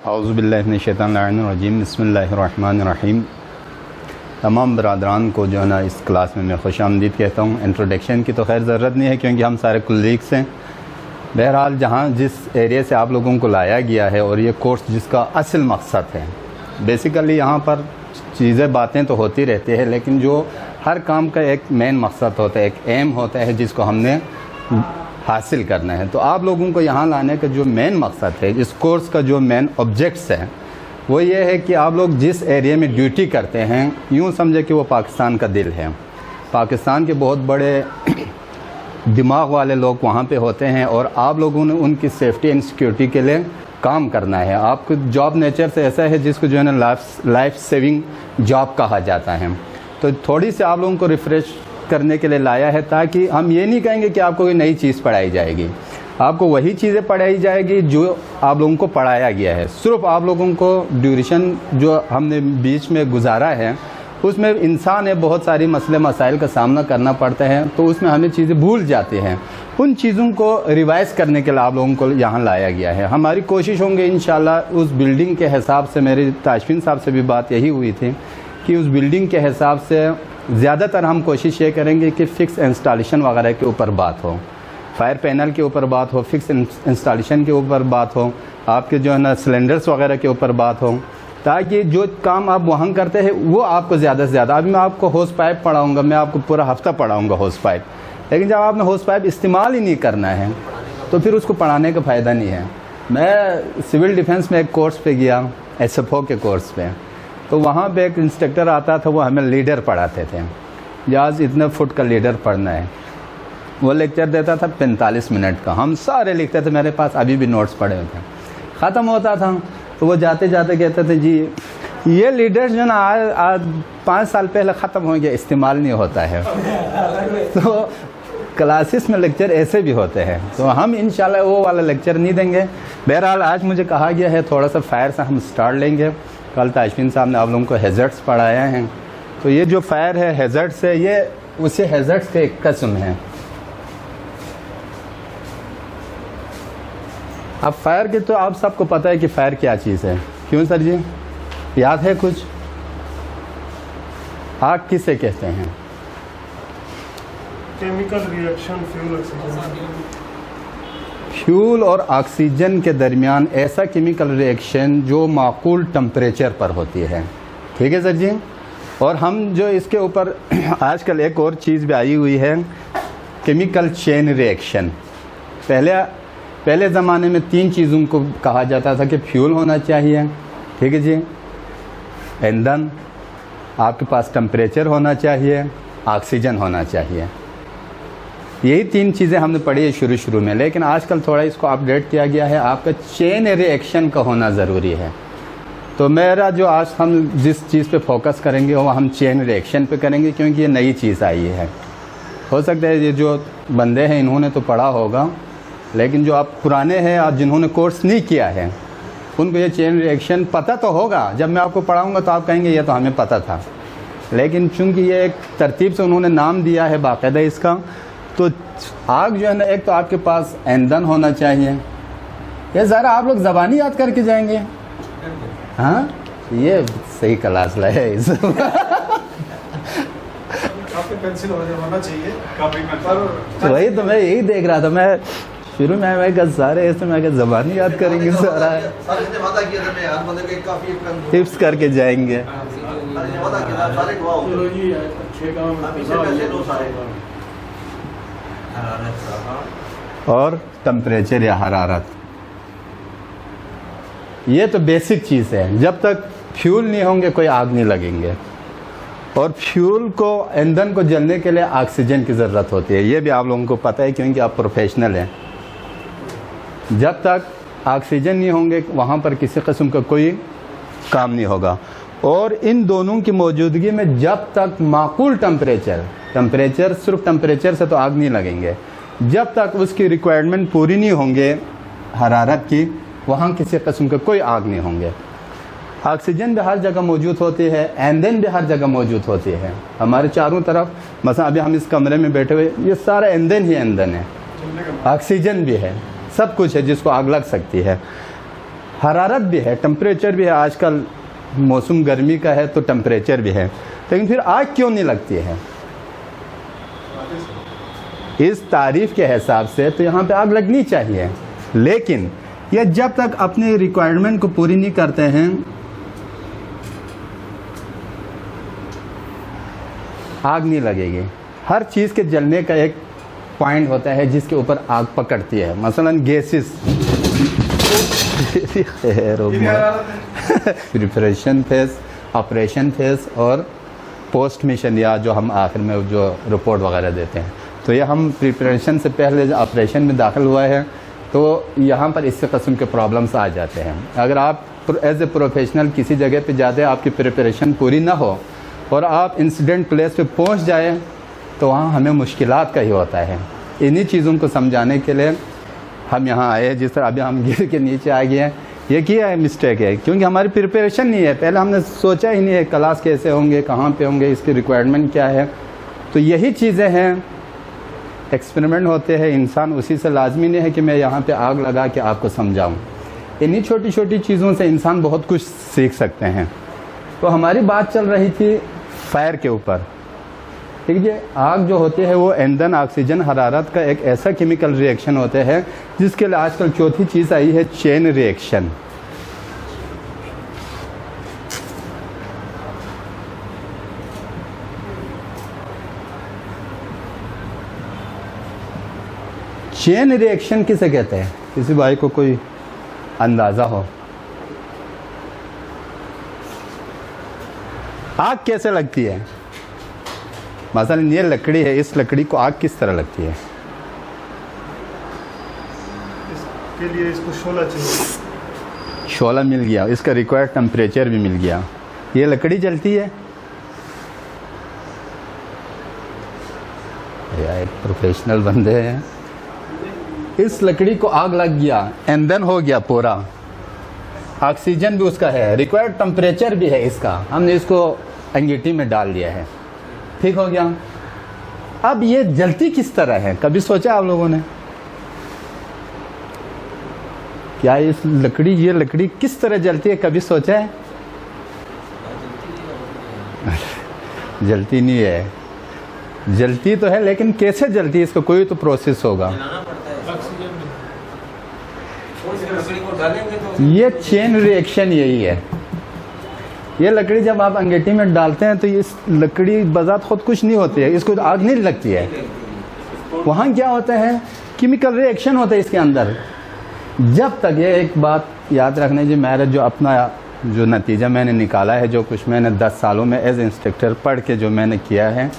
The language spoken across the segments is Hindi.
औज़ुबिल्लाहिमिनश्शैतानिर्रजीम बिस्मिल्लाहिर्रहमानिर्रहीम। तमाम बरादरान को जो है ना इस क्लास में मैं खुशामदीद कहता हूँ। इंट्रोडक्शन की तो खैर ज़रूरत नहीं है क्योंकि हम सारे कुलीग्स हैं। बहरहाल जहाँ जिस एरिया से आप लोगों को लाया गया है और ये कोर्स जिसका असल मकसद है, बेसिकली यहाँ पर चीज़ें बातें तो होती रहती है, लेकिन जो हर काम का एक मेन मकसद होता है, एक एम होता है जिसको हमने हासिल करना है। तो आप लोगों को यहाँ लाने का जो मेन मकसद है, इस कोर्स का जो मेन ऑब्जेक्ट्स है वो ये है कि आप लोग जिस एरिया में ड्यूटी करते हैं, यूँ समझे कि वो पाकिस्तान का दिल है। पाकिस्तान के बहुत बड़े दिमाग वाले लोग वहाँ पे होते हैं और आप लोगों ने उनकी सेफ्टी एंड सिक्योरिटी के लिए काम करना है। आपको जॉब नेचर से ऐसा है जिसको जो है ना लाइफ सेविंग जॉब कहा जाता है। तो थोड़ी सी आप लोगों को रिफ़्रेश करने के लिए लाया है, ताकि हम ये नहीं कहेंगे कि आपको कोई नई चीज़ पढ़ाई जाएगी। आपको वही चीज़ें पढ़ाई जाएगी जो आप लोगों को पढ़ाया गया है। सिर्फ आप लोगों को ड्यूरेशन जो हमने बीच में गुजारा है उसमें इंसान है, बहुत सारी मसले मसाइल का सामना करना पड़ता है, तो उसमें हमें चीज़ें भूल जाते हैं। उन चीज़ों को रिवाइज़ करने के लिए आप लोगों को यहाँ लाया गया है। हमारी कोशिश होंगे इंशाल्लाह उस बिल्डिंग के हिसाब से, मेरी ताशफीन साहब से भी बात यही हुई थी कि उस बिल्डिंग के हिसाब से ज़्यादातर हम कोशिश ये करेंगे कि फ़िक्स इंस्टॉलेशन वगैरह के ऊपर बात हो, फायर पैनल के ऊपर बात हो, फिक्स इंस्टॉलेशन के ऊपर बात हो, आपके जो है ना सिलेंडर्स वगैरह के ऊपर बात हो, ताकि जो काम आप वहाँ करते हैं वो आपको ज़्यादा से ज़्यादा। अभी मैं आपको होस पाइप पढ़ाऊँगा, मैं आपको पूरा हफ्ता पढ़ाऊँगा होस पाइप, लेकिन जब आपने होस पाइप इस्तेमाल ही नहीं करना है तो फिर उसको पढ़ाने का फ़ायदा नहीं है। मैं सिविल डिफेंस में एक कोर्स पे गया, SFO के कोर्स पे, तो वहाँ पे एक इंस्ट्रक्टर आता था, वो हमें लीडर पढ़ाते थे। जहाज़ इतने फुट का लीडर पढ़ना है, वो लेक्चर देता था 45 मिनट का, हम सारे लिखते थे, मेरे पास अभी भी नोट्स पड़े हुए थे। ख़त्म होता था तो वो जाते जाते कहते थे, जी ये लीडर जो ना आज 5 साल पहले ख़त्म हो गया, इस्तेमाल नहीं होता है। तो क्लासेस में लेक्चर ऐसे भी होते हैं, तो हम इंशाल्लाह वो वाला लेक्चर नहीं देंगे। बहरहाल आज मुझे कहा गया है थोड़ा सा फायर से हम स्टार्ट लेंगे। कल ताशफीन साहब ने आप लोगों को हैज़र्ड्स पढ़ाया हैं, तो ये जो फायर है हैज़र्ड्स है, ये उसी हैज़र्ड्स का एक किस्म है। अब फायर के तो आप सबको पता है कि फायर क्या चीज़ है, क्यों सर जी, याद है कुछ? आग किसे कहते हैं? केमिकल रिएक्शन, फ्यूल और ऑक्सीजन के दरमियान ऐसा केमिकल रिएक्शन जो माकूल टेम्परेचर पर होती है। ठीक है सर जी। और हम जो इसके ऊपर आजकल एक और चीज़ भी आई हुई है, केमिकल चेन रिएक्शन। पहले ज़माने में 3 चीज़ों को कहा जाता था कि फ्यूल होना चाहिए, ठीक है जी, ईंधन, आपके पास टेम्परेचर होना चाहिए, ऑक्सीजन होना चाहिए। यही 3 चीज़ें हमने पढ़ी है शुरू में, लेकिन आजकल थोड़ा इसको अपडेट किया गया है, आपका चेन रिएक्शन का होना ज़रूरी है। तो मेरा जो आज हम जिस चीज़ पे फोकस करेंगे वो हम चेन रिएक्शन पे करेंगे, क्योंकि ये नई चीज़ आई है। हो सकता है ये जो बंदे हैं इन्होंने तो पढ़ा होगा, लेकिन जो आप पुराने हैं, आप जिन्होंने कोर्स नहीं किया है, उनको ये चेन रिएक्शन पता तो होगा। जब मैं आपको पढ़ाऊँगा तो आप कहेंगे ये तो हमें पता था, लेकिन चूँकि ये एक तरतीब से उन्होंने नाम दिया है बाकायदा इसका, तो आग जो है ना, एक तो आपके पास ईंधन होना चाहिए। ये ज़रा आप लोग ज़बानी याद करके जाएंगे। हाँ, ये सही क्लास लाए इस पेंसिल होना चाहिए, वही तो मैं यही देख रहा था। मैं शुरू में मैं कहा सारे ऐसे, मैं कहा ज़बानी याद करेंगे, सारा टिप्स करके जाएंगे। और टेम्परेचर या हरारत, ये तो बेसिक चीज़ है। जब तक फ्यूल नहीं होंगे कोई आग नहीं लगेंगे, और फ्यूल को, ईंधन को जलने के लिए ऑक्सीजन की ज़रूरत होती है। ये भी आप लोगों को पता है क्योंकि आप प्रोफेशनल हैं। जब तक ऑक्सीजन नहीं होंगे वहाँ पर किसी किस्म का कोई काम नहीं होगा। और इन दोनों की मौजूदगी में जब तक माकूल टेम्परेचर सिर्फ टेम्परेचर से तो आग नहीं लगेंगे, जब तक उसकी रिक्वायरमेंट पूरी नहीं होंगे हरारत की, वहाँ किसी किस्म के कोई आग नहीं होंगे। ऑक्सीजन भी हर जगह मौजूद होती है, ईंधन भी हर जगह मौजूद होती है हमारे चारों तरफ। मसलन अभी हम इस कमरे में बैठे हुए, ये सारा ईंधन ही ईंधन है, ऑक्सीजन भी है, सब कुछ है जिसको आग लग सकती है। हरारत भी है, टेम्परेचर भी है, आजकल मौसम गर्मी का है तो टेम्परेचर भी है, लेकिन फिर आग क्यों नहीं लगती है? इस तारीफ के हिसाब से तो यहाँ पे आग लगनी चाहिए, लेकिन ये जब तक अपने रिक्वायरमेंट को पूरी नहीं करते हैं आग नहीं लगेगी। हर चीज़ के जलने का एक पॉइंट होता है जिसके ऊपर आग पकड़ती है, मसलन gases. Preparation phase, operation phase और पोस्ट मिशन, या जो हम आखिर में जो रिपोर्ट वगैरह देते हैं। तो ये हम प्रिपरेशन से पहले ऑपरेशन में दाखिल हुआ है तो यहाँ पर इस किस्म के प्रॉब्लम्स आ जाते हैं। अगर आप एज ए प्रोफेशनल किसी जगह पे जाते हैं, आपकी प्रिपरेशन पूरी ना हो और आप इंसिडेंट प्लेस पे पहुँच जाए तो वहाँ हमें मुश्किलात का ही होता है। इन्हीं चीज़ों को समझाने के लिए हम यहाँ आए। जिस तरह अभी हम गिर के नीचे आ गए हैं, ये किया है मिस्टेक है, क्योंकि हमारी प्रिपरेशन नहीं है। पहले हमने सोचा ही नहीं है क्लास कैसे होंगे, कहाँ पे होंगे, इसकी रिक्वायरमेंट क्या है। तो यही चीज़ें हैं, एक्सपेरिमेंट होते हैं, इंसान उसी से लाजमी नहीं है कि मैं यहाँ पे आग लगा के आपको समझाऊँ। इन्हीं छोटी छोटी चीज़ों से इंसान बहुत कुछ सीख सकते हैं। तो हमारी बात चल रही थी फायर के ऊपर। ठीक है, आग जो होती है वो ईंधन, ऑक्सीजन, हरारत का एक ऐसा केमिकल रिएक्शन होता है जिसके लिए आजकल चौथी चीज़ आई है चेन रिएक्शन। चेन रिएक्शन किसे कहते हैं? किसी भाई को कोई अंदाज़ा हो? आग कैसे लगती है? मसलन ये लकड़ी है, इस लकड़ी को आग किस तरह लगती है? इसके लिए इसको शोला चाहिए। शोला मिल गया, इसका रिक्वायर्ड टेम्परेचर भी मिल गया। ये लकड़ी जलती है? या एक प्रोफेशनल बंदे हैं, इस लकड़ी को आग लग गया, ईंधन हो गया पूरा, ऑक्सीजन भी उसका है, रिक्वायर्ड टेम्परेचर भी है इसका, हमने इसको अंगीठी में डाल दिया है, ठीक हो गया। अब ये जलती किस तरह है, कभी सोचा आप लोगों ने? क्या इस लकड़ी, ये लकड़ी किस तरह जलती है, कभी सोचा है? जलती नहीं है, जलती तो है, लेकिन कैसे जलती है, इसका कोई तो प्रोसेस होगा। ये चेन रिएक्शन यही है। ये लकड़ी जब आप अंगीठी में डालते हैं तो इस लकड़ी बजात खुद कुछ नहीं होती है, इसको आग नहीं लगती है। वहाँ क्या होता है, केमिकल रिएक्शन होता है इसके अंदर। जब तक, ये एक बात याद रखने जी, मेरा जो अपना जो नतीजा मैंने निकाला है, जो कुछ मैंने 10 सालों में एज इंस्ट्रक्टर पढ़ के जो मैंने किया है,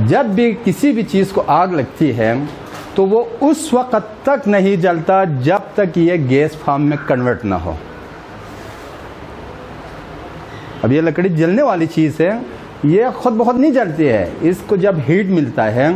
जब भी किसी भी चीज़ को आग लगती है तो वो उस वक़्त तक नहीं जलता जब तक ये गैस फॉर्म में कन्वर्ट ना हो। अब ये लकड़ी जलने वाली चीज़ है, ये खुद बहुत नहीं जलती है। इसको जब हीट मिलता है,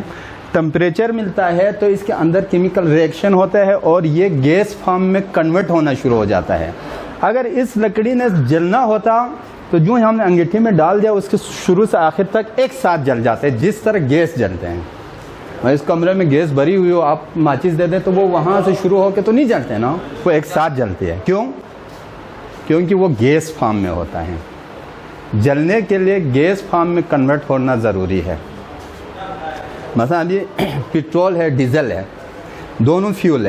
टेम्परेचर मिलता है, तो इसके अंदर केमिकल रिएक्शन होता है और ये गैस फॉर्म में कन्वर्ट होना शुरू हो जाता है। अगर इस लकड़ी ने जलना होता तो जो हमने अंगीठी में डाल दिया, उसके शुरू से आखिर तक एक साथ जल जाते हैं, जिस तरह गैस जलते हैं। इस कमरे में गैस भरी हुई हो, आप माचिस दे दें तो वो वहाँ से शुरू होकर तो नहीं जलते ना, वो एक साथ जलती है। क्यों? क्योंकि वो गैस फॉर्म में होता है। जलने के लिए गैस फॉर्म में कन्वर्ट होना ज़रूरी है। मतलब अभी पेट्रोल है, डीजल है, दोनों फ्यूल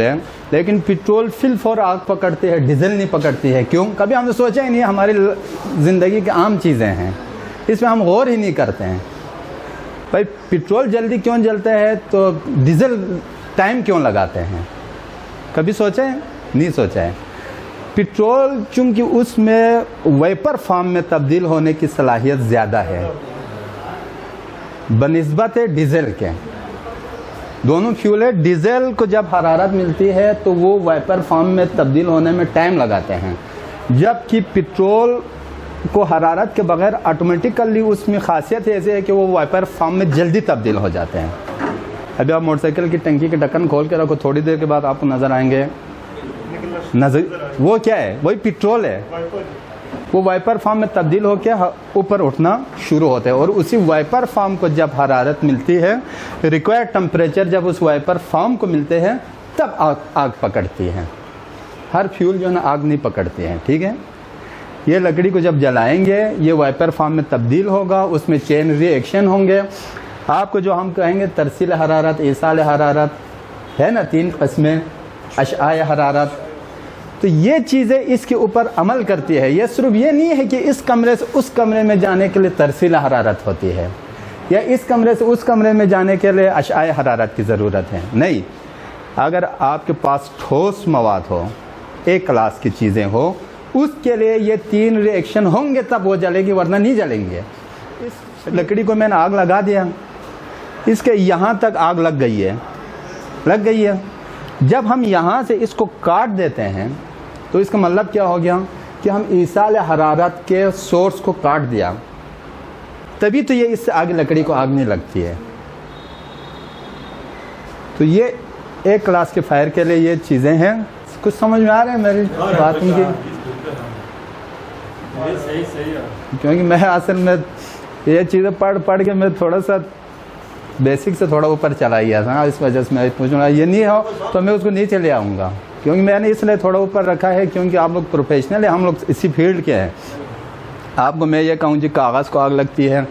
है, लेकिन पेट्रोल फिल फॉर आग पकड़ती है, डीजल नहीं पकड़ती है। क्यों? कभी हमने सोचा ही नहीं। हमारी ज़िंदगी की आम चीज़ें हैं, इसमें हम गौर ही नहीं करते हैं। भाई पेट्रोल जल्दी क्यों जलता है तो डीजल टाइम क्यों लगाते हैं, कभी सोचा है? नहीं सोचा है। पेट्रोल चूँकि उसमें वेपर फॉर्म में तब्दील होने की सलाहियत ज़्यादा है बनिस्बत डीजल के। दोनों फ्यूल है, डीजल को जब हरारत मिलती है तो वो वेपर फॉर्म में तब्दील होने में टाइम लगाते हैं, जबकि पेट्रोल को हरारत के बगैर ऑटोमेटिकली उसमें खासियत ऐसी है कि वो वेपर फॉर्म में जल्दी तब्दील हो जाते हैं। अभी आप मोटरसाइकिल की टंकी के ढक्कन खोल के रखो, थोड़ी देर के बाद आपको नज़र आएंगे, वो क्या है? वही पेट्रोल है। वो वाइपर फॉर्म में तब्दील होकर ऊपर उठना शुरू होता है, और उसी वाइपर फॉर्म को जब हरारत मिलती है, रिक्वायर्ड टेम्परेचर जब उस वाइपर फॉर्म को मिलते हैं, तब आग पकड़ती है। हर फ्यूल जो है ना आग नहीं पकड़ते हैं, ठीक है। ये लकड़ी को जब जलाएंगे ये वाइपर फॉर्म में तब्दील होगा, उसमें चेन रिएक्शन होंगे। आपको जो हम कहेंगे तरसील हरारत, ईसाल हरारत है ना, 3 किस्में, अशआए हरारत, तो ये चीज़ें इसके ऊपर अमल करती है। ये सिर्फ ये नहीं है कि इस कमरे से उस कमरे में जाने के लिए तरसील हरारत होती है या इस कमरे से उस कमरे में जाने के लिए अशआए हरारत की ज़रूरत है, नहीं। अगर आपके पास ठोस मवाद हो, एक क्लास की चीज़ें हो, उसके लिए ये 3 रिएक्शन होंगे तब वो जलेगी, वरना नहीं जलेंगे। इस लकड़ी को मैंने आग लगा दिया, इसके यहाँ तक आग लग गई है। जब हम यहाँ से इसको काट देते हैं तो इसका मतलब क्या हो गया कि हम ईसाल हरारत के सोर्स को काट दिया, तभी तो ये इससे आगे लकड़ी को आग नहीं लगती है। तो ये एक क्लास के फायर के लिए ये चीज़ें हैं। कुछ समझ में आ रहे हैं मेरी बात की? क्योंकि मैं असल में ये चीज़ें पढ़ के मैं थोड़ा सा बेसिक से थोड़ा ऊपर चला गया था, इस वजह से मैं पूछूंगा ये नहीं हो तो मैं उसको नीचे ले आऊँगा, क्योंकि मैंने इसलिए थोड़ा ऊपर रखा है क्योंकि आप लोग प्रोफेशनल है, हम लोग इसी फील्ड के हैं। आपको मैं ये कहूँ जी कागज़ को आग लगती है,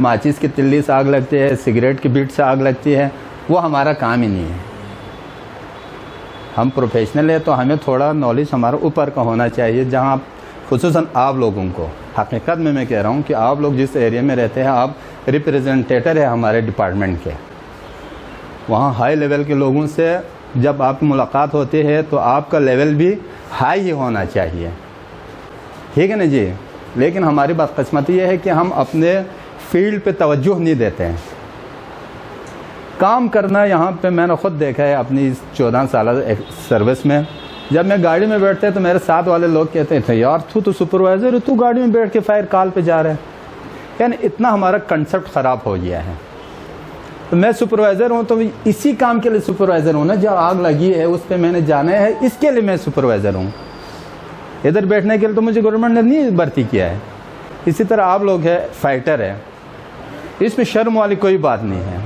माचिस की तिल्ली से आग लगती है, सिगरेट की बीट से आग लगती है, वो हमारा काम ही नहीं है। हम प्रोफेशनल है तो हमें थोड़ा नॉलेज हमारा ऊपर का होना चाहिए, जहाँ खुसूसन आप लोगों को, हकीकत में मैं कह रहा हूँ कि आप लोग जिस एरिया में रहते हैं आप रिप्रेजेंटेटर है हमारे डिपार्टमेंट के। वहाँ हाई लेवल के लोगों से जब आपकी मुलाकात होती है तो आपका लेवल भी हाई ही होना चाहिए, ठीक है ना जी। लेकिन हमारी बदकिस्मती ये है कि हम अपने फील्ड पे तवज्जो नहीं देते हैं। काम करना यहाँ पे मैंने ख़ुद देखा है अपनी 14 साल सर्विस में। जब मैं गाड़ी में बैठते तो मेरे साथ वाले लोग कहते थे यार तू तो सुपरवाइज़र है, तू गाड़ी में बैठ के फायर कॉल पे जा रहा है। यानी इतना हमारा कंसेप्ट ख़राब हो गया है। तो मैं सुपरवाइज़र हूँ तो इसी काम के लिए सुपरवाइज़र हूँ ना, जब आग लगी है उस पर मैंने जाना है, इसके लिए मैं सुपरवाइज़र हूँ। इधर बैठने के लिए तो मुझे गवर्नमेंट ने नहीं भर्ती किया है। इसी तरह आप लोग हैं फाइटर है, इसमें शर्म वाली कोई बात नहीं है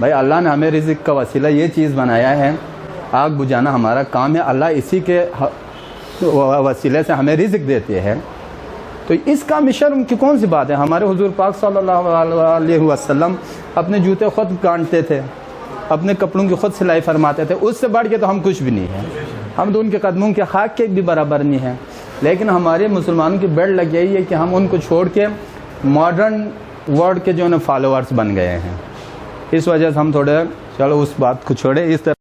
भाई। अल्लाह ने हमें रिज़्क़ का वसीला ये चीज़ बनाया है, आग बुझाना हमारा काम है। अल्लाह इसी के वसीले से हमें रिज़्क़ देते हैं, तो इस काम में शर्म की कौन सी बात है। हमारे हुजूर पाक सल्लल्लाहु अलैहि वसल्लम अपने जूते खुद गांठते थे, अपने कपड़ों की खुद सिलाई फरमाते थे, उससे बढ़ के तो हम कुछ भी नहीं है। हम तो उनके कदमों के खाक के भी बराबर नहीं है। लेकिन हमारे मुसलमानों की बेड़ लग गई है कि हम उनको छोड़ के मॉडर्न वर्ल्ड के जो है फॉलोअर्स बन गए हैं। इस वजह से हम थोड़े चलो उस बात को छोड़े, इस तरह